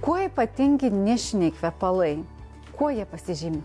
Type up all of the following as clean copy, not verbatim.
Kuo ypatingi nišiniai kvepalai? Kuo jie pasižymi?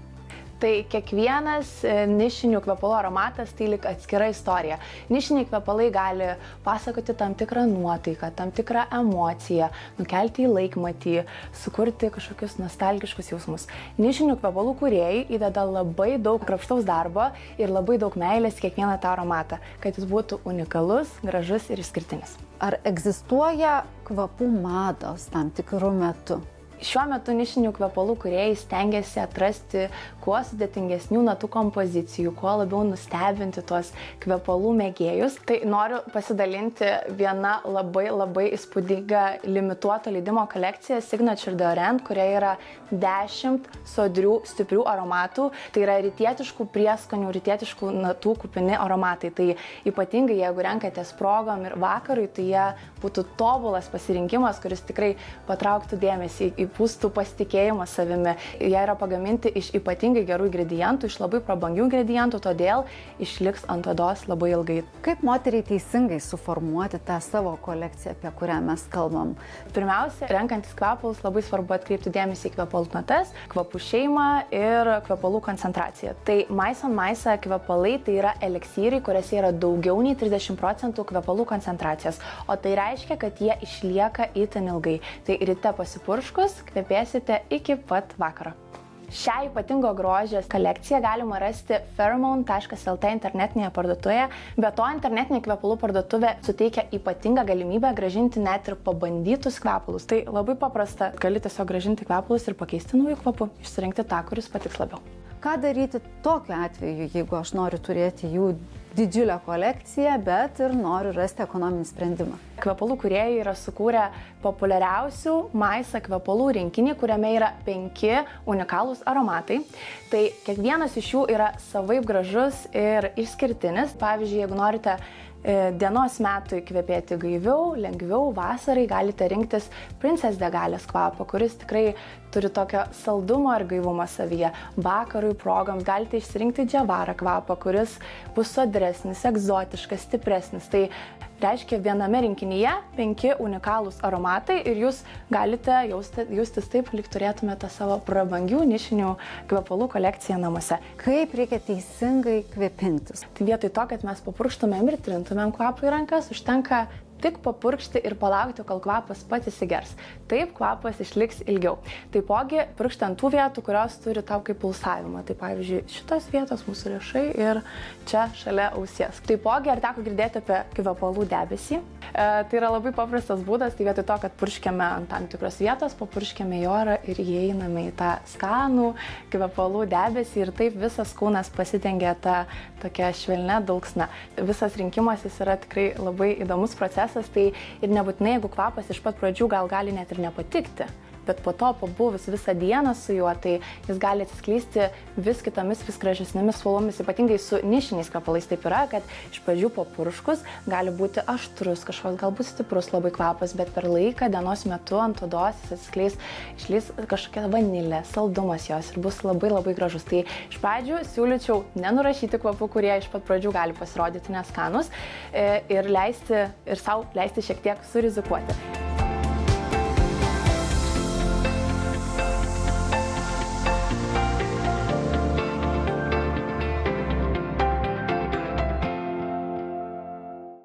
Tai kiekvienas nišinių kvepalų aromatas tai lyg atskira istorija. Nišiniai kvepalai gali pasakoti tam tikrą nuotaiką, tam tikrą emociją, nukelti į laikmatį, sukurti kažkokius nostalgiškus jausmus. Nišinių kvepalų kūrėjai įdeda labai daug kruopštaus darbo ir labai daug meilės kiekvieną tą aromatą, kad jis būtų unikalus, gražus ir išskirtinis. Ar egzistuoja kvapų mados tam tikrų metų? Šiuo metu nišinių kvepalų kūrėjai stengiasi atrasti kuo sudėtingesnių natų kompozicijų, kuo labiau nustebinti tuos kvepalų mėgėjus. Tai noriu pasidalinti viena labai įspūdinga limituoto leidimo kolekcija Signature Deodorant, kurioje yra 10 sodrių, stiprių aromatų. Tai yra rytietiškų prieskonių, rytietiškų natų kupini aromatai. Tai ypatingai, jeigu renkatės progom ir vakarui, tai jie būtų tobulas pasirinkimas, kuris tikrai patrauktų dėmesį, įpūstų pasitikėjimą savimi. Jie yra pagaminti iš ypatingai gerų ingredientų, iš labai prabangių ingredientų, todėl išliks ant odos labai ilgai. Kaip moteriai teisingai suformuoti tą savo kolekciją, apie kurią mes kalbam? Pirmiausia, renkantis kvepalus labai svarbu atkreipti dėmesį į kvepalų natas, kvapų šeimą ir kvepalų koncentraciją. Tai Mais on Maisa kvepalai tai yra eleksyrai, kuriuose yra daugiau nei 30% kvepalų koncentracijos, o tai reiškia, kad jie išlieka itin ilgai. Tai ryte pasipurškus kvepėsite iki pat vakaro. Šią ypatingo grožio kolekciją galima rasti pheromone.lt internetinėje parduotuvėje, be to internetinė kvepalų parduotuvė suteikia ypatingą galimybę grąžinti net ir pabandytus kvepalus. Tai labai paprasta, gali tiesiog grąžinti kvepalus ir pakeisti naujų kvapų, išsirinkti tą, kuris patiks labiau. Ką daryti tokiu atveju, jeigu aš noriu turėti jų didžiulę kolekciją, bet ir noriu rasti ekonominį sprendimą? Kvepalų kūrėjai yra sukūrę populiariausių Maisa kvepalų rinkinį, kuriame yra 5 unikalūs aromatai. Tai kiekvienas iš jų yra savaip gražus ir išskirtinis. Pavyzdžiui, jeigu norite dienos metui kvepėti gaiviau, lengviau, vasarai galite rinktis Princess de Galės kvapą, kuris tikrai turi tokio saldumo ir gaivumo savyje. Vakarui progams galite išsirinkti Džiavara kvapą, kuris bus sodresnis, egzotiškas, stipresnis. Tai reiškia viename rinkinyje 5 unikalūs aromatai ir jūs galite jaustis taip, lyg turėtumėte savo prabangių nišinių kvepalų kolekciją namuose. Kaip reikia teisingai kvepintis? Tai vietoj to, kad mes papurkštumėm ir trintumėm kvapą į rankas, užtenka tik papurkšti ir palaukti, kol kvapas pats įsigers. Taip kvapas išliks ilgiau. Taipogi purkšti ant tų vietų, kurios turi tau kaip pulsavimą. Tai pavyzdžiui, šitos vietos mūsų riešai ir čia šalia ausies. Taipogi, ar teko girdėti apie kvepalų debesį? Tai yra labai paprastas būdas, tai vietoj to, kad purškiame ant tam tikros vietos, papurškiame į orą ir įeiname į tą skanų kvepalų debesį ir taip visas kūnas pasidengia tą tokią švelnę dulksną. Visas rinkimas jis yra tikrai labai įdomus procesas, tai ir nebūtinai, jeigu kvapas iš pat pradžių gali net ir nepatikti. Bet po to, pabuvus visą dieną su juo, tai jis gali atsiskleisti vis kitomis, vis gražesnėmis spalvomis. Ypatingai su nišiniais kvepalais taip yra, kad iš pradžių papurškus gali būti aštrus, kažkoks galbūt stiprus labai kvapas, bet per laiką dienos metu ant odos jis atsiskleis, išlys kažkokia vanilė, saldumas jos ir bus labai gražus. Tai iš pradžių siūlyčiau nenurašyti kvapų, kurie iš pat pradžių gali pasirodyti neskanus ir sau leisti šiek tiek surizikuoti.